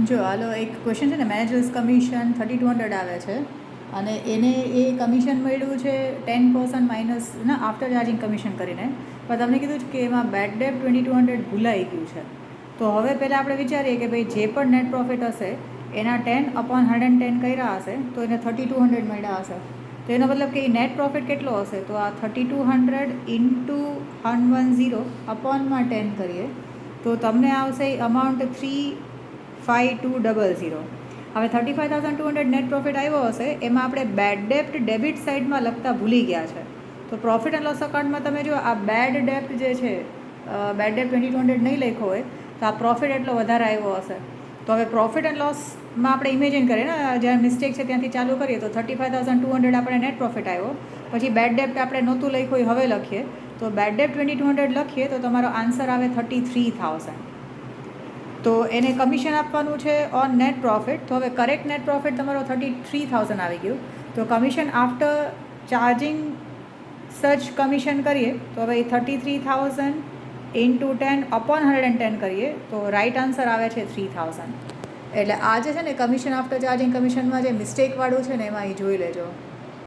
જો હાલો એક ક્વેશ્ચન છે ને, મેનેજર્સ કમિશન 3200 આવે છે અને એને એ કમિશન મળ્યું છે 10% માઇનસ ના આફ્ટર ચાર્જિંગ કમિશન કરીને, પણ તમને કીધું છે કે એમાં બેડ ડેપ 2200 ભૂલાઈ ગયું છે. તો હવે પહેલાં આપણે વિચારીએ કે ભાઈ જે પણ નેટ પ્રોફિટ હશે એના 10/110 કર્યા હશે તો એને 3200 મળ્યા હશે. તો એનો મતલબ કે એ નેટ પ્રોફિટ કેટલો હશે, તો આ 3200 ઇન્ટુ 110 અપોનમાં 10 કરીએ તો તમને આવશે અમાઉન્ટ 35200. હવે 35,200 નેટ પ્રોફિટ આવ્યો હશે, એમાં આપણે બેડ ડેપ્ટ ડેબિટ સાઇડમાં લખતા ભૂલી ગયા છે. તો પ્રોફિટ એન્ડ લોસ અકાઉન્ટમાં તમે જો આ બેડ ડેપ્ટ જે છે, બેડ ડેપ્ટ 2200 નહીં લખ્યો હોય તો આ પ્રોફિટ એટલો વધારે આવ્યો હશે. તો હવે પ્રોફિટ એન્ડ લોસમાં આપણે ઇમેજિન કરીએ ને, જ્યાં મિસ્ટેક છે ત્યાંથી ચાલુ કરીએ તો 35,200 આપણે નેટ પ્રોફિટ આવ્યો, પછી બેડ ડેપ્ટ આપણે નહોતું લખ્યું હોય હવે લખીએ તો બેડ ડેપ્ટ 2200 લખીએ તો તમારો આન્સર આવે 33,000. તો એને કમિશન આપવાનું છે ઓન નેટ પ્રોફિટ. તો હવે કરેક્ટ નેટ પ્રોફિટ તમારો 33,000 આવી ગયું. તો commission after charging search commission કરીએ તો હવે 33,000 ઇન્ટુ 10/110 કરીએ તો રાઈટ આન્સર આવે છે 3,000. એટલે આ જે છે ને કમિશન આફ્ટર ચાર્જિંગ કમિશનમાં જે મિસ્ટેકવાળું છે ને એમાં એ જોઈ લેજો.